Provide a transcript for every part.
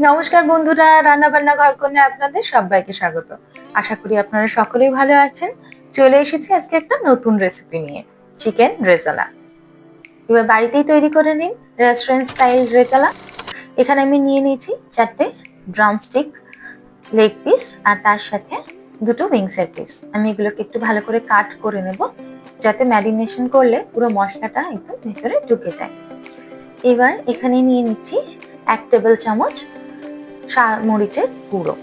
নমস্কার বন্ধুরা, রান্না বান্না ঘরকন্যা আপনাদের সবাইকে স্বাগত। আশা করি আপনারা সকলেই ভালো আছেন। চলে এসেছি আজকে একটা নতুন রেসিপি নিয়ে, চিকেন রেজালা। এবার বাড়িতেই তৈরি করে নিন রেস্টুরেন্ট স্টাইল রেজালা। এখানে আমি নিয়ে নিয়েছি 4টে ড্রামস্টিক লেগ পিস আর তার সাথে 2টো উইংসের পিস। আমি এগুলোকে একটু ভালো করে কাট করে নেব, যাতে ম্যারিনেশন করলে পুরো মশলাটা একদম ভেতরে ঢুকে যায়। এবার এখানে নিয়ে নিচ্ছি 1 টেবিল চামচ মরিচের গুঁড়ো,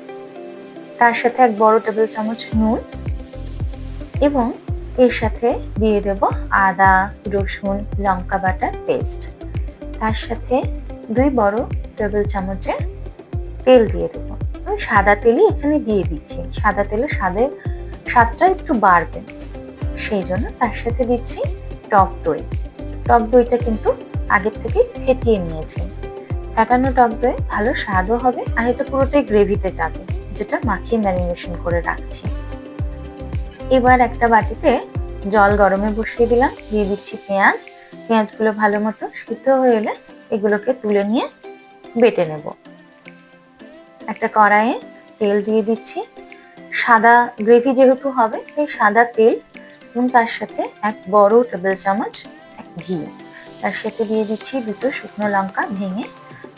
তার সাথে 1 বড় টেবিল চামচ নুন এবং এর সাথে দিয়ে দেব আদা রসুন লঙ্কা বাটার পেস্ট। তার সাথে 2 বড় টেবিল চামচের তেল দিয়ে দেব। আমি সাদা তেলই এখানে দিয়ে দিচ্ছি, সাদা তেলে স্বাদটা একটু বাড়বে সেই জন্য। তার সাথে দিচ্ছি টক দই। টক দইটা কিন্তু আগের থেকে ফেটিয়ে নিয়েছি। ফেটানো টক দই ভালো স্বাদও হবে আর এটা পুরোটাই গ্রেভিতে যাবে, যেটা মাখিয়ে ম্যারিনেশন করে রাখছি। এবার একটা বাটিতে জল গরমে বসিয়ে দিলাম, দিয়ে দিচ্ছি পেঁয়াজ। পেঁয়াজগুলো ভালো মতো সিদ্ধ হয়ে এলে এগুলোকে তুলে নিয়ে বেটে নেব। একটা কড়াইয়ে তেল দিয়ে দিচ্ছি, সাদা গ্রেভি যেহেতু হবে তাই সাদা তেল এবং তার সাথে 1 বড় টেবিল চামচ ঘি। তার সাথে দিয়ে দিচ্ছি 2টো শুকনো লঙ্কা ভেঙে,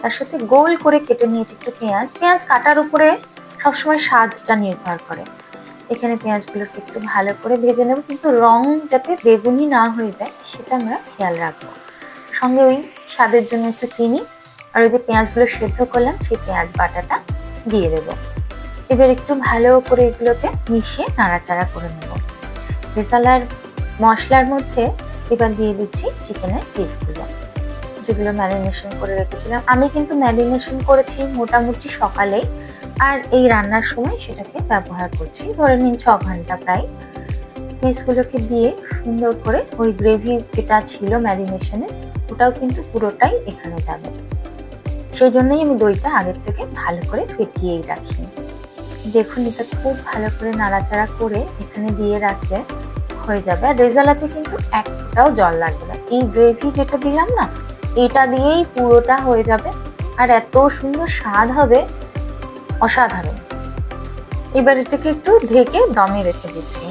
তার সাথে গোল করে কেটে নিয়েছি একটু পেঁয়াজ। পেঁয়াজ কাটার উপরে সবসময় স্বাদটা নির্ভর করে। এখানে পেঁয়াজগুলোকে একটু ভালো করে ভেজে নেব, কিন্তু রং যাতে বেগুনি না হয়ে যায় সেটা আমরা খেয়াল রাখবো। সঙ্গে ওই স্বাদের জন্য একটু চিনি আর ওই যে পেঁয়াজগুলো সেদ্ধ করলাম সেই পেঁয়াজ বাটাটা দিয়ে দেবো। এবার একটু ভালো করে এগুলোকে মিশিয়ে নাড়াচাড়া করে নেব। রেজালার মশলার মধ্যে এবার দিয়ে দিচ্ছি চিকেনের পিসগুলো, যেগুলো ম্যারিনেশন করে রেখেছিলাম। আমি কিন্তু ম্যারিনেশন করেছি মোটামুটি সকালেই, আর এই রান্নার সময় সেটাকে ব্যবহার করছি ধরে নিন 6 ঘন্টা প্রায়। পিসগুলোকে দিয়ে সুন্দর করে ওই গ্রেভি যেটা ছিল ম্যারিনেশনে ওটাও কিন্তু পুরোটাই এখানে যাবে। সেই জন্যই আমি দইটা আগের থেকে ভালো করে ফেটিয়েই রাখি। দেখুন এটা খুব ভালো করে নাড়াচাড়া করে এখানে দিয়ে রাখলে হয়ে যাবে। আর রেজালাতে কিন্তু এক ফোঁটাও জল লাগবে না, এই গ্রেভি যেটা দিলাম না এটা দিয়েই পুরোটা হয়ে যাবে আর এত সুন্দর স্বাদ হবে, অসাধারণ। এবার এটাকে একটু ঢেকে দমে রেখে দিচ্ছি।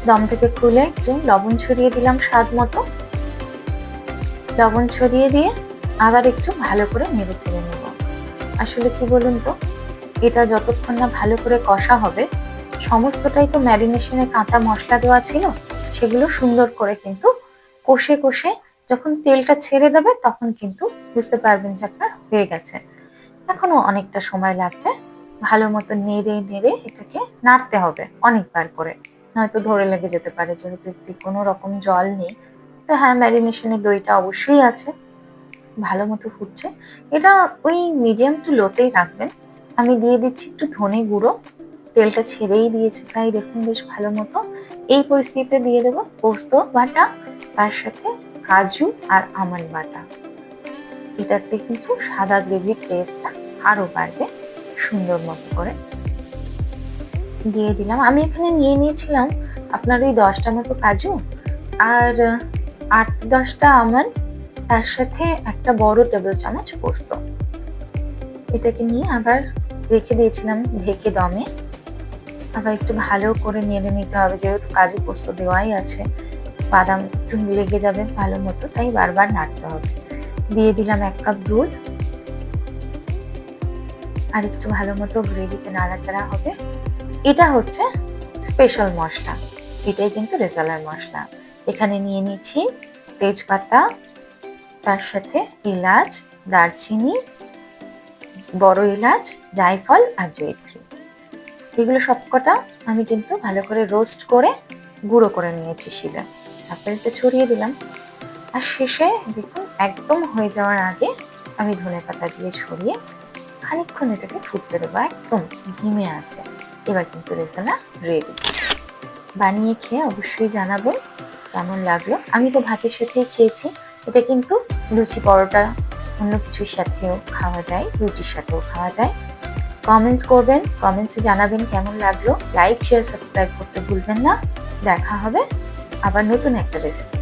দম থেকে খুলে একটু লবণ ছড়িয়ে দিলাম স্বাদ মতো। লবণ ছড়িয়ে দিয়ে আবার একটু ভালো করে নেড়ে চেড়ে নেব। আসলে কি বলুন তো, এটা যতক্ষণ না ভালো করে কষা হবে, সমস্তটাই তো ম্যারিনেশনে কাঁচা মশলা দেওয়া ছিল, সেগুলো সুন্দর করে কিন্তু কষে কষে যখন তেলটা ছেড়ে দেবে তখন কিন্তু বুঝতে পারবেন যে আপনার হয়ে গেছে। এখনো অনেকটা সময় লাগবে, ভালো মতো নেড়ে নেড়ে এটাকে নাড়তে হবে অনেকবার করে, নয়তো ধরে লেগে যেতে পারে। যেহেতু কোনো রকম জল নেই, তো হ্যাঁ ম্যারিনেশনের দইটা অবশ্যই আছে। ভালো মতো ফুটছে, এটা ওই মিডিয়াম টু লোতেই রাখবেন। আমি দিয়ে দিচ্ছি একটু ধনে গুঁড়ো, তেলটা ছেড়েই দিয়েছে প্রায়, দেখুন বেশ ভালো মতো। এই পরিস্থিতিতে দিয়ে দেবো পোস্ত বাটা, তার সাথে কাজু আর আমন্ড বাটা। এটাতে কিন্তু সাদা গ্রেভির টেস্টটা আরো বাড়বে সুন্দর মতো করে। দিয়ে দিলাম, আমি এখানে নিয়ে নিয়েছিলাম আপনার ওই 10টা মতো কাজু আর 8-10টা আমন্ড, তার সাথে একটা বড় টেবিল চামচ পোস্ত। এটাকে নিয়ে আবার রেখে দিয়েছিলাম ঢেকে দমে। আবার একটু ভালো করে নেড়ে নিতে হবে, যেহেতু কাজু পোস্ত দেওয়াই আছে, বাদাম একটু লেগে যাবে ভালো মতো, তাই বারবার নাড়তে হবে। দিয়ে দিলাম 1 কাপ দুধ আর একটু ভালো মতো গ্রেভিতে নাড়াচাড়া হবে। এটা হচ্ছে স্পেশাল মশলা, এটাই কিন্তু রেজালার মশলা। এখানে নিয়ে নিচ্ছি তেজপাতা, তার সাথে এলাচ, দারচিনি, বড় এলাচ, জায়ফল আর জয়িত্রী। এগুলো সবকটা আমি কিন্তু ভালো করে রোস্ট করে গুঁড়ো করে নিয়েছি শিলে। তারপরে এটা ছড়িয়ে দিলাম আর শেষে দেখুন একদম হয়ে যাওয়ার আগে আমি ধনেপাতা দিয়ে ছড়িয়ে খানিকক্ষণ এটাকে ফুটতে দেবো একদম ধিমে আছে। এবার কিন্তু রেজালা রেডি। বানিয়ে খেয়ে অবশ্যই জানাবেন কেমন লাগলো। আমি তো ভাতের সাথেই খেয়েছি, এটা কিন্তু লুচি পরোটা অন্য কিছুর সাথেও খাওয়া যায়, রুটির সাথেও খাওয়া যায়। কমেন্টস করবেন, কমেন্টসে জানাবেন কেমন লাগলো। লাইক শেয়ার সাবস্ক্রাইব করতে ভুলবেন না। দেখা হবে আবার নতুন একটা রেসিপি।